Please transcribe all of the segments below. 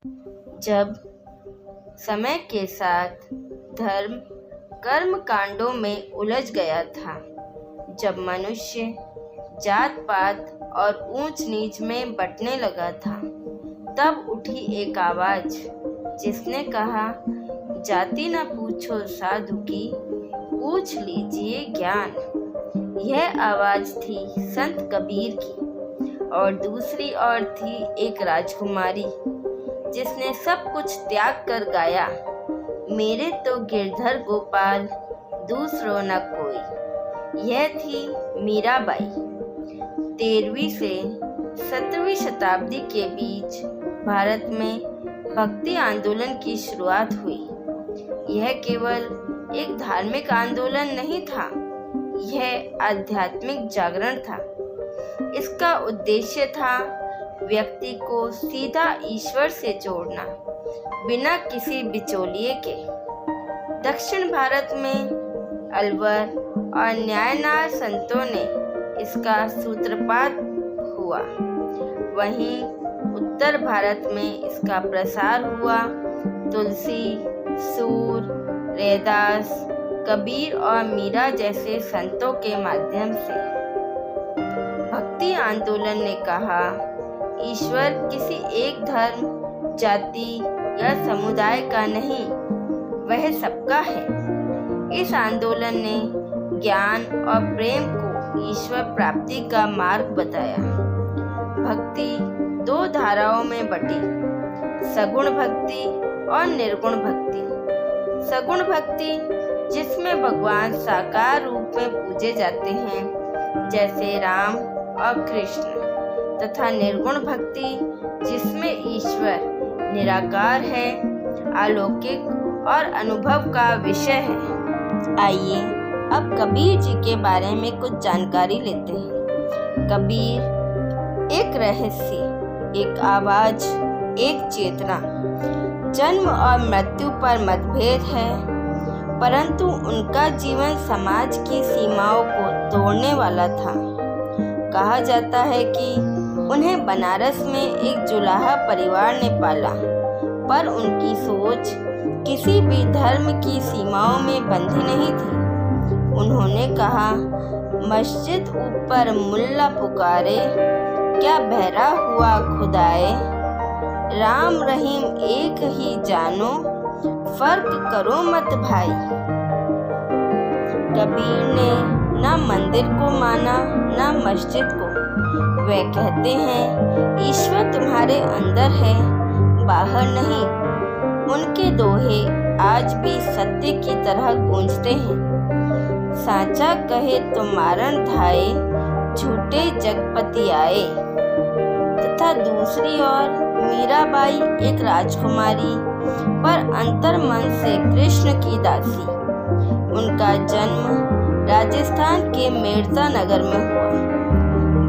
जब समय के साथ धर्म कर्म कांडों में उलझ गया था, जब मनुष्य जात पात और ऊंच नीच में बंटने लगा था, तब उठी एक आवाज जिसने कहा, जाति न पूछो साधु की, पूछ लीजिए ज्ञान। यह आवाज थी संत कबीर की, और दूसरी ओर थी एक राजकुमारी जिसने सब कुछ त्याग कर गाया, मेरे तो गिरधर गोपाल दूसरो न कोई। यह थी मीराबाई। 13वीं से 17वीं शताब्दी के बीच भारत में भक्ति आंदोलन की शुरुआत हुई। यह केवल एक धार्मिक आंदोलन नहीं था, यह आध्यात्मिक जागरण था। इसका उद्देश्य था व्यक्ति को सीधा ईश्वर से जोड़ना, बिना किसी बिचौलिए के। दक्षिण भारत में अलवर और न्यायनार संतों ने इसका सूत्रपात हुआ, वहीं उत्तर भारत में इसका प्रसार हुआ तुलसी, सूर, रैदास, कबीर और मीरा जैसे संतों के माध्यम से। भक्ति आंदोलन ने कहा, ईश्वर किसी एक धर्म, जाति या समुदाय का नहीं, वह सबका है। इस आंदोलन ने ज्ञान और प्रेम को ईश्वर प्राप्ति का मार्ग बताया। भक्ति 2 धाराओं में बटी, सगुण भक्ति और निर्गुण भक्ति। सगुण भक्ति जिसमें भगवान साकार रूप में पूजे जाते हैं, जैसे राम और कृष्ण, तथा निर्गुण भक्ति जिसमें ईश्वर निराकार है, अलौकिक और अनुभव का विषय है। आइए अब कबीर जी के बारे में कुछ जानकारी लेते हैं। कबीर एक रहस्य, एक आवाज, एक चेतना। जन्म और मृत्यु पर मतभेद है, परंतु उनका जीवन समाज की सीमाओं को तोड़ने वाला था। कहा जाता है कि उन्हें बनारस में एक जुलाहा परिवार ने पाला, पर उनकी सोच किसी भी धर्म की सीमाओं में बंधी नहीं थी। उन्होंने कहा, मस्जिद ऊपर मुल्ला पुकारे, क्या बहरा हुआ खुदाए, राम रहीम एक ही जानो, फर्क करो मत भाई। कबीर ने न मंदिर को माना न मस्जिद को। वे कहते हैं, ईश्वर तुम्हारे अंदर है, बाहर नहीं। उनके दोहे आज भी सत्य की तरह गूंजते हैं। साचा कहे तो मारण धाये, झूठे जगपति आए। तथा दूसरी ओर मीराबाई एक राजकुमारी, पर अंतर मन से कृष्ण की दासी। उनका जन्म राजस्थान के मेड़ता नगर में हुआ।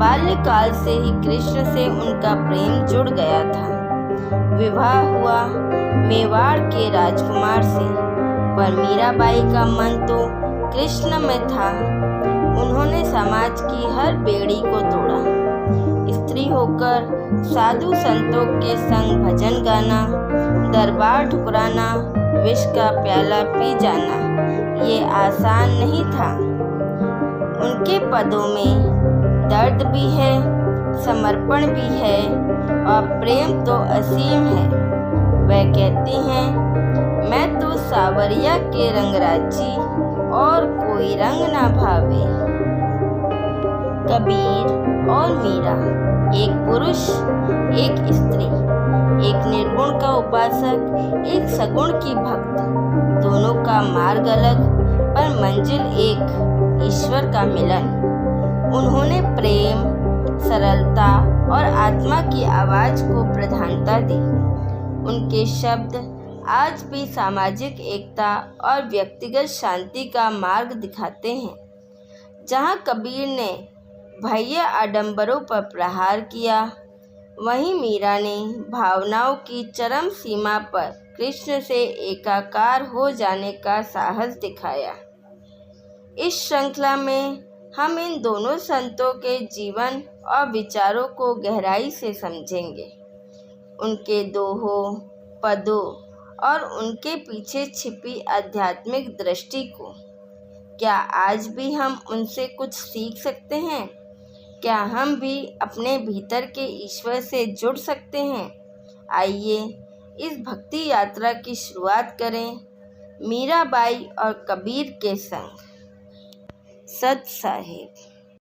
बाल्यकाल से ही कृष्ण से उनका प्रेम जुड़ गया था। विवाह हुआ मेवाड़ के राजकुमार से, पर मीराबाई का मन तो कृष्ण में था। उन्होंने समाज की हर बेड़ी को तोड़ा। स्त्री होकर साधु संतों के संग भजन गाना, दरबार ठुकराना, विष का प्याला पी जाना, ये आसान नहीं था। उनके पदों में दर्द भी है, समर्पण भी है और प्रेम तो असीम है। वह कहती हैं, मैं तो सावरिया के रंगराजी, और कोई रंग ना भावे। कबीर और मीरा, एक पुरुष एक स्त्री, एक निर्गुण का उपासक, एक सगुण की भक्त। दोनों का मार्ग अलग, पर मंजिल एक, ईश्वर का मिलन। उन्होंने प्रेम, सरलता और आत्मा की आवाज को प्रधानता दी। उनके शब्द आज भी सामाजिक एकता और व्यक्तिगत शांति का मार्ग दिखाते हैं। जहाँ कबीर ने बाह्य आडंबरों पर प्रहार किया, वहीं मीरा ने भावनाओं की चरम सीमा पर कृष्ण से एकाकार हो जाने का साहस दिखाया। इस श्रृंखला में हम इन दोनों संतों के जीवन और विचारों को गहराई से समझेंगे। उनके दोहों, पदों और उनके पीछे छिपी आध्यात्मिक दृष्टि को। क्या आज भी हम उनसे कुछ सीख सकते हैं? क्या हम भी अपने भीतर के ईश्वर से जुड़ सकते हैं? आइए इस भक्ति यात्रा की शुरुआत करें मीराबाई और कबीर के संग। सत साहिब।